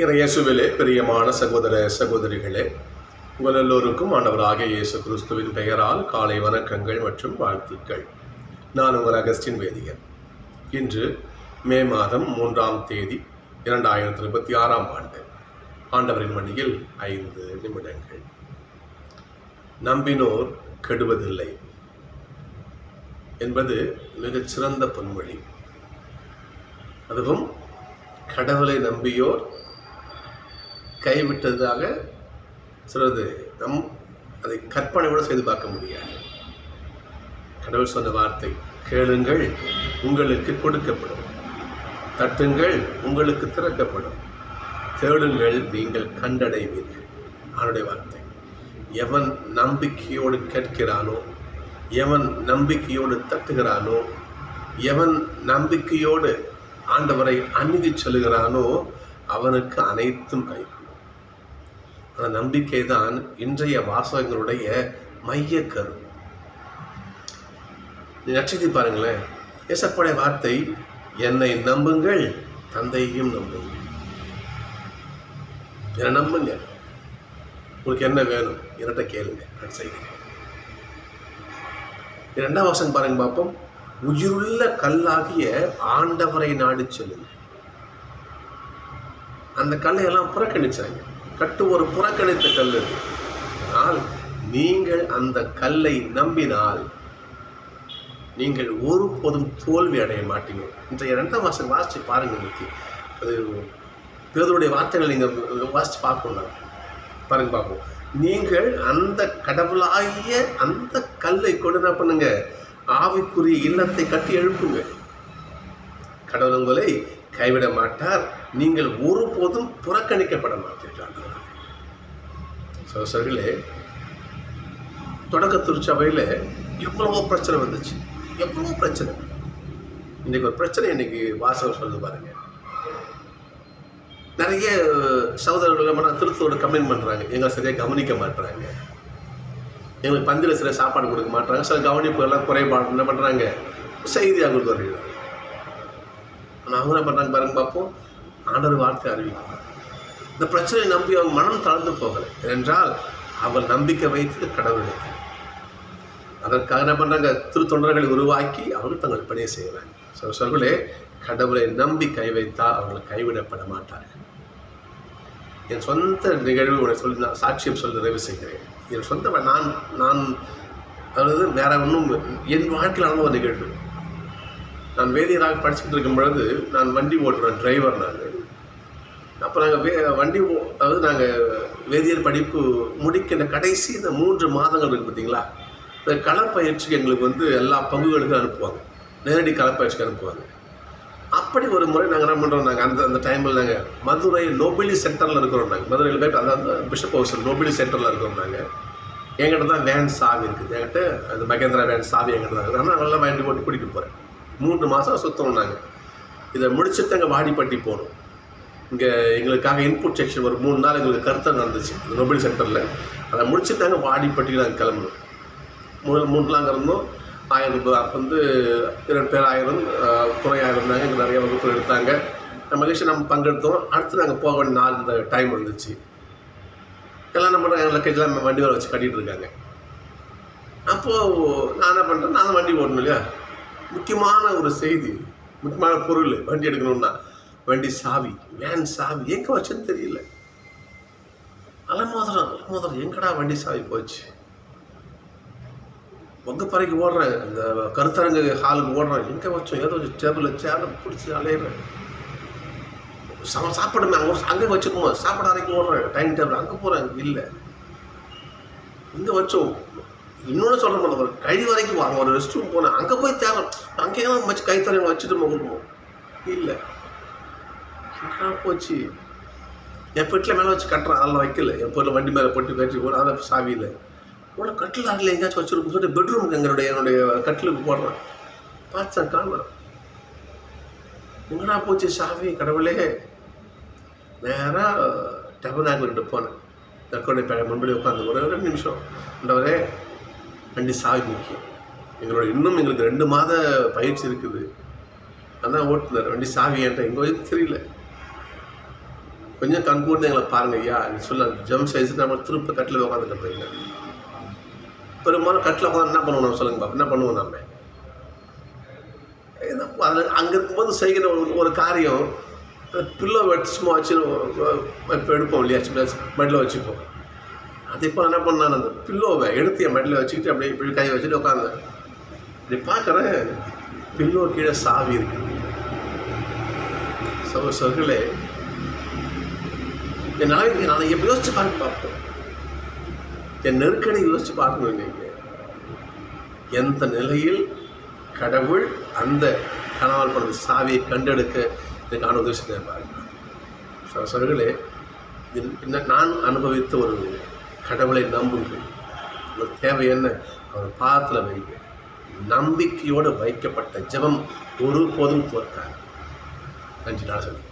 இயேசுவிலே பிரியமான சகோதர சகோதரிகளே, உங்கள் எல்லோருக்கும் ஆண்டவராகிய இயேசு கிறிஸ்துவின் பெயரால் காலை வணக்கங்கள் மற்றும் வாழ்த்துக்கள். நான் உங்கள் அகஸ்டின் வேதியன். இன்று மே மாதம் 3ஆம் தேதி 2026ஆம் ஆண்டு. ஆண்டவரின் மடியில் 5 நிமிடங்கள். நம்பினோர் கெடுவதில்லை என்பது மிகச்சிறந்த பொன்மொழி. அதுவும் கடவுளை நம்பியோர் கைவிட்டதாக சொல்வது அதை கற்பனை கூட செய்து பார்க்க முடியாது. கடவுள் சொன்ன வார்த்தை, கேளுங்கள் உங்களுக்கு கொடுக்கப்படும், தட்டுங்கள் உங்களுக்கு திறக்கப்படும், தேடுங்கள் நீங்கள் கண்டடைவீர்கள். அவனுடைய வார்த்தை. எவன் நம்பிக்கையோடு கேட்கிறானோ, எவன் நம்பிக்கையோடு தட்டுகிறானோ, எவன் நம்பிக்கையோடு ஆண்டவரை அணுகி செல்கிறானோ அவனுக்கு அனைத்தும் கைகூடும். அந்த நம்பிக்கை தான் இன்றைய வாசகங்களுடைய மைய கரு. நட்சத்திரம் பாருங்களேன், ஏசப்படைய வார்த்தை, என்னை நம்புங்கள் தந்தையையும் நம்புங்கள். என்னை நம்புங்க, உங்களுக்கு என்ன வேணும் என்கிட்ட கேளுங்க, நான் செய்கிறேன். 2ஆம் வசனம் பாருங்க பார்ப்போம். உயிருள்ள கல்லாகிய ஆண்டவரை நாடி செல்லுங்க. அந்த கல்லை எல்லாம் புறக்கணிச்சாங்க. கட்டு ஒரு புறக்கணித்த கல். ஆனால் நீங்கள் அந்த கல்லை நம்பினால் நீங்கள் ஒருபோதும் தோல்வி அடைய மாட்டீங்க. இன்றைய 2ஆம் வசனம் வாசித்து பாருங்க. இன்னைக்கு அது பேதுருடைய வார்த்தைகளை நீங்கள் வாசித்து பார்க்கணும். பாருங்க பார்ப்போம். நீங்கள் அந்த கடவுளாகிய அந்த கல்லை கொண்டு என்ன பண்ணுங்க, ஆவிக்குரிய இல்லத்தை கட்டி எழுப்புங்க. கடவுள் உங்களை கைவிட மாட்டார். நீங்கள் ஒருபோதும் புறக்கணிக்கப்பட மாட்டீர்கள். சகோதரர்களே, தொடக்க திருச்சபையில் எவ்வளவோ பிரச்சனை வந்துச்சு, எவ்வளவோ பிரச்சனை. இன்னைக்கு ஒரு பிரச்சனை இன்னைக்கு வாசகம் சொல்லுது பாருங்க. நிறைய சகோதரர்கள் திருத்தோடு கம்ப்ளைண்ட் பண்ணுறாங்க, எங்களை சரியாக கவனிக்க மாட்டுறாங்க, எங்களுக்கு பந்தியில் சில சாப்பாடு கொடுக்க மாட்டாங்க, சில கவனிப்பு எல்லாம் குறைபாடு என்ன பண்ணுறாங்க, செய்தி அவங்களுக்கு வருகிறாங்க. ஆனால் அவங்க என்ன பண்ணுறாங்க பாருங்க பார்ப்போம். ஆண்டவர் வார்த்தை அறிவிக்கிறாங்க. இந்த பிரச்சனையை நம்பி அவங்க மனம் தளர்ந்து போகலை. ஏனென்றால் அவர் நம்பிக்கை வைத்து கடவுளை, அதற்காக என்ன பண்ணுறாங்க, திருத்தொண்டர்களை உருவாக்கி அவர்கள் தங்கள் பணியை செய்கிறாங்க. சொல்களே, கடவுளை நம்பி கை வைத்தால் அவர்கள் கைவிடப்பட மாட்டார்கள். என் சொந்த நிகழ்வு உங்களை சொல்லி நான் சாட்சியம் சொல்லி நிறைவு செய்கிறேன். என் சொந்த நான் அதாவது வேற ஒன்றும் என் வாழ்க்கையில் நடந்த ஒரு நிகழ்வு. நான் வேதியராக படிச்சுட்டு இருக்கும் பொழுது நான் வண்டி ஓட்டுறேன், டிரைவர். நாங்கள் அப்போ நாங்கள் வண்டி அதாவது நாங்கள் வேதியியல் படிப்பு முடிக்கின்ற கடைசி இந்த 3 மாதங்கள் இருக்குது பார்த்தீங்களா, இந்த களப்பயிற்சிக்கு எங்களுக்கு எல்லா பங்குகளுக்கும் அனுப்புவாங்க, நேரடி களப்பயிற்சிக்கு அனுப்புவாங்க. அப்படி ஒரு முறை நாங்கள் என்ன பண்ணுறோம், நாங்கள் அந்த டைமில் நாங்கள் மதுரை நோபிலி சென்டரில் இருக்கிறோம். நாங்கள் மதுரையில் போய்ட்டு அதாவது பிஷப் ஹவுஸ் நோபிலி சென்டரில் இருக்கிறோம். நாங்கள் என்கிட்ட தான் வேன் சாவி இருக்குது, என்கிட்ட அந்த மகேந்திரா வேன் சாவி என்கிட்ட தான் இருக்குது. ஆனால் நல்லா வண்டி ஓட்டி கூட்டிகிட்டு போகிறேன். 3 மாதம் சுற்றணும். நாங்கள் இதை முடிச்சுட்டு அங்கே வாடிப்பட்டி போகணும். இங்கே எங்களுக்காக இன்புட் செக்ஷன் ஒரு 3 நாள் எங்களுக்கு கருத்தரங்கம் நடந்துச்சு இந்த நோபல் சென்டரில். அதை முடிச்சுட்டு நாங்கள் வாடிப்பட்டிக்கு நாங்கள் கிளம்பணும். 3 நாள் இருந்தோம். 1000 ரூபாய். அப்போ 2 பேர் 1000, துணை 1000 இருந்தாங்க. எங்களுக்கு நிறைய வகுப்பு எடுத்தாங்க. மகிழ்ச்சி நம்ம பங்கெடுத்தோம். அடுத்து நாங்கள் போக வேண்டிய நாள் இந்த டைம் வந்துச்சு. எல்லாம் என்ன பண்ணுறாங்க, லக்கேஜெலாம் வண்டி வர வச்சு கட்டிகிட்டு இருக்காங்க. அப்போது நான் என்ன பண்ணுறேன், நான் வண்டி ஓடணும் இல்லையா. முக்கியமான ஒரு செய்தி, முக்கியமான பொருள் வண்டி எடுக்கணும்னா வண்டி சாவி, வேன் சாவி எங்கே வச்சுன்னு தெரியல. அலமோதரம் எங்கடா வண்டி சாவி போச்சு. வகுப்பறைக்கு ஓடுறேன், இந்த கருத்தரங்கு ஹாலுக்கு ஓடுறேன், எங்கே வச்சோம், ஏதோ சேரில் பிடிச்சி அலையிறேன். சாப்பாடுமே அங்கே வச்சுக்குமா, சாப்பாடு அறைக்கு ஓடுறேன், டைனிங் டேபிள் அங்கே போகிறேன், இல்லை இங்கே வச்சோம். இன்னொன்று சொல்கிற மாதிரி ஒரு கழி வரைக்கும் வாங்க, ஒரு ரெஸ்ட் ரூம் போனேன், அங்கே போய் தேவை, அங்கேயும் வச்சு கைத்தறையை வச்சுட்டு கொடுப்போம், இல்லை போச்சு. என் வீட்டில் மேலே வச்சு கட்டுறேன், அதெல்லாம் வைக்கல. என் பொருள் வண்டி மேலே போட்டு கட்டி போட அதை சாவியில் இவ்வளோ கட்டில் ஆகல, எங்கேயாச்சும் வச்சுருக்கும் சொல்லிட்டு பெட்ரூமுக்கு என்னுடைய கட்டிலுக்கு போடுறேன். பார்த்தேன் காண, எங்கடா போச்சு சாவி. கடவுளே, நேராக டெபர்னாக்கிள்கிட்ட போனேன். தற்கொலை முன்படி உட்காந்து ஒரு 2 நிமிஷம், அண்டவரே வண்டி சாவி முக்கியம், இன்னும் எங்களுக்கு 2 மாத பயிற்சி இருக்குது, அதான் ஓட்டுனர், வண்டி சாவி என்கிட்ட எங்கே தெரியல. கொஞ்சம் கண்கூர்ந்து எங்களை பாருங்க ஐயா நீ சொல்ல ஜம் சைஸ் நம்ம திருப்ப கட்டில் உட்காந்துட்டு போயிங்க. பெரும்பாலும் கட்டில் உட்காந்து என்ன பண்ணுவோம் நம்ம சொல்லுங்க பாப்பா, என்ன பண்ணுவோம் நம்ம? அதில் அங்கே இருக்கும்போது செய்கிற ஒரு காரியம் பில்லோ வச்சு சும்மா வச்சு இப்போ எடுப்போம் இல்லையா, மெட்டில் வச்சுப்போம். அதே போல் என்ன பண்ணான், அந்த பில்லோவை எடுத்து என் மெட்டில் வச்சுக்கிட்டு அப்படியே இப்படி கையை வச்சுட்டு உட்காந்தேன். இப்படி பார்க்குறேன், பில்லோ கீழே சாவி இருக்குது. சகோதரர்களே, என் நாளைக்கு நான் எப்படி யோசிச்சு பார்ப்போம், என் நெருக்கடி யோசிச்சு பார்க்கணும். நீங்கள் எந்த நிலையில் கடவுள் அந்த கணவன் பணம் சாவியை கண்டெடுக்க இதுக்கான உதவி செய்ய பாருங்க. சகோதரர்களே, இது நான் அனுபவித்த ஒரு கடவுளை நம்புங்கள். ஒரு தேவை என்ன, அவர் பாதத்தில் வைங்க. நம்பிக்கையோடு வைக்கப்பட்ட ஜெபம் ஒருபோதும் தோற்காது. நன்றி. நான் சொல்லி